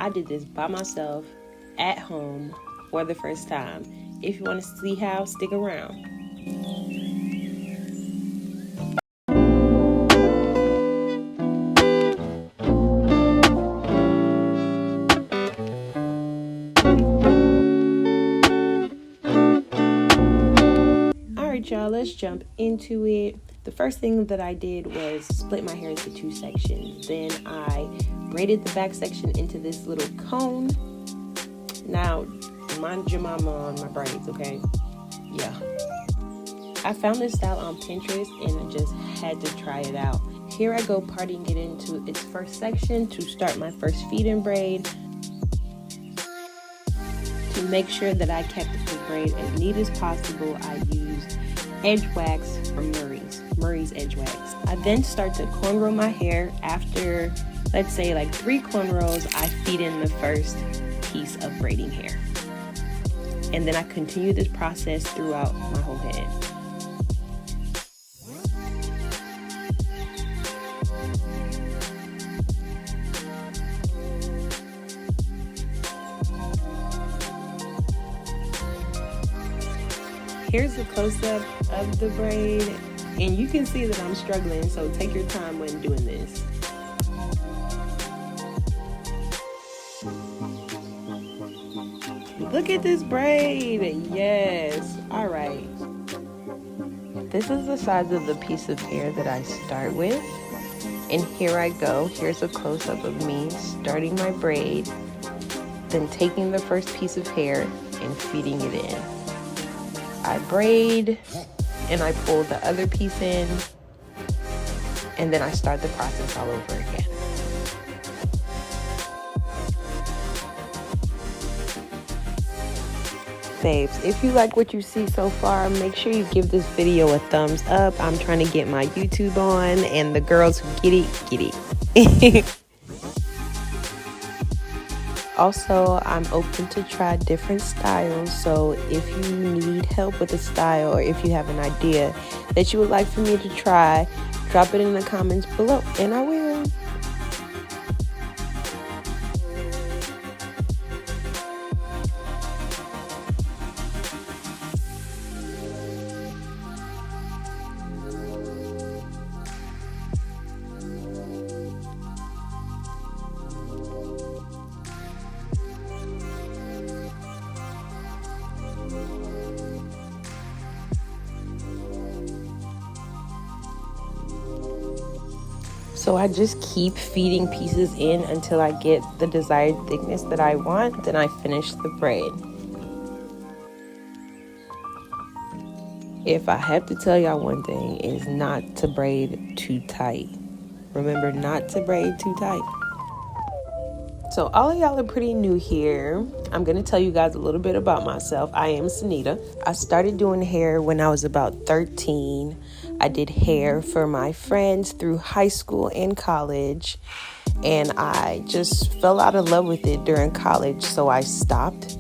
I did this by myself at home for the first time. If you want to see how, stick around. Alright y'all, let's jump into it. The first thing that I did was split my hair into 2 sections. Then I braided the back section into this little cone. Now, mind your mama on my braids, okay? Yeah. I found this style on Pinterest and I just had to try it out. Here I go parting it into its first section to start my first feed-in braid. To make sure that I kept the braid as neat as possible, I used edge wax from Murray's edge wax. I then start to cornrow my hair. After, let's say like 3 cornrows, I feed in the first piece of braiding hair. And then I continue this process throughout my whole head. Here's a close-up of the braid, and you can see that I'm struggling, so take your time when doing this. Look at this braid, yes, all right. This is the size of the piece of hair that I start with, and here I go. Here's a close-up of me starting my braid, then taking the first piece of hair and feeding it in. I braid and I pull the other piece in, and then I start the process all over again. Babes, if you like what you see so far, make sure you give this video a thumbs up. I'm trying to get my YouTube on, and the girls who get it. Also, I'm open to try different styles, so if you need help with a style or if you have an idea that you would like for me to try, drop it in the comments below and I will. So I just keep feeding pieces in until I get the desired thickness that I want. Then I finish the braid. If I have to tell y'all one thing, is not to braid too tight. Remember, not to braid too tight. So all of y'all are pretty new here. I'm going to tell you guys a little bit about myself. I am Sunita. I started doing hair when I was about 13. I did hair for my friends through high school and college, and I just fell out of love with it during college, so I stopped.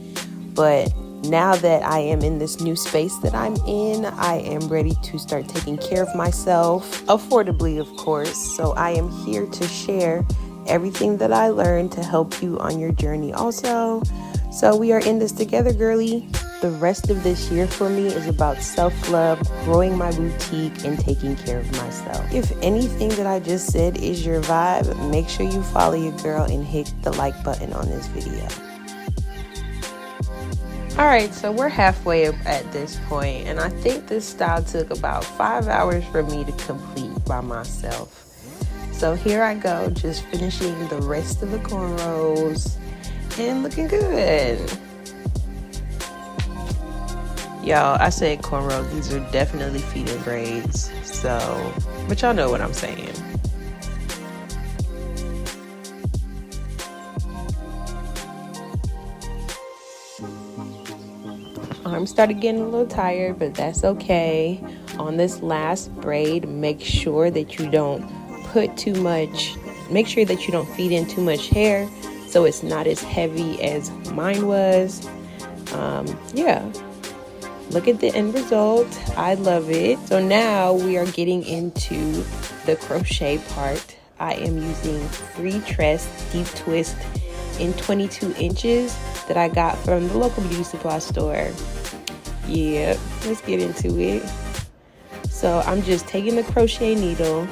But now that I am in this new space that I'm in, I am ready to start taking care of myself, affordably, of course. So I am here to share everything that I learned to help you on your journey also. So we are in this together, girly. The rest of this year for me is about self-love, growing my boutique, and taking care of myself. If anything that I just said is your vibe, make sure you follow your girl and hit the like button on this video. Alright, so we're halfway up at this point, and I think this style took about 5 hours for me to complete by myself. So here I go, just finishing the rest of the cornrows and looking good. Y'all, I said cornrows, these are definitely feed-in braids, so, but y'all know what I'm saying. Arms started getting a little tired, but that's okay. On this last braid, make sure that you don't put too much, make sure that you don't feed in too much hair so it's not as heavy as mine was. Yeah. Look at the end result. I love it. So now we are getting into the crochet part. I am using freetress deep twist in 22 inches that I got from the local beauty supply store. Yeah, let's get into it. So I'm just taking the crochet needle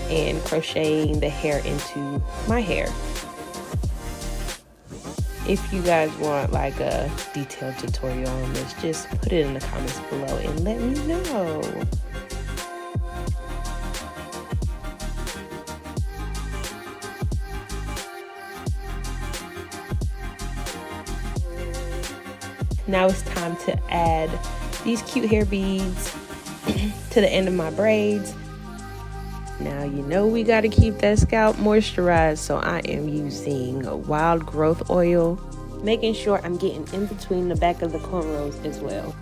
and crocheting the hair into my hair. If you guys want like a detailed tutorial on this, just put it in the comments below and let me know. Now it's time to add these cute hair beads to the end of my braids. Now you know we got to keep that scalp moisturized, so I am using a wild growth oil, making sure I'm getting in between the back of the cornrows as well.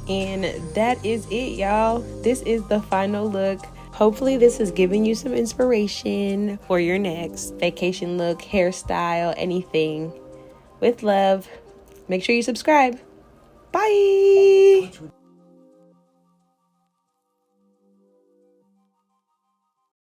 And that is it, y'all. This is the final look. Hopefully this has given you some inspiration for your next vacation look, hairstyle, anything. With love. Make sure you subscribe. Bye.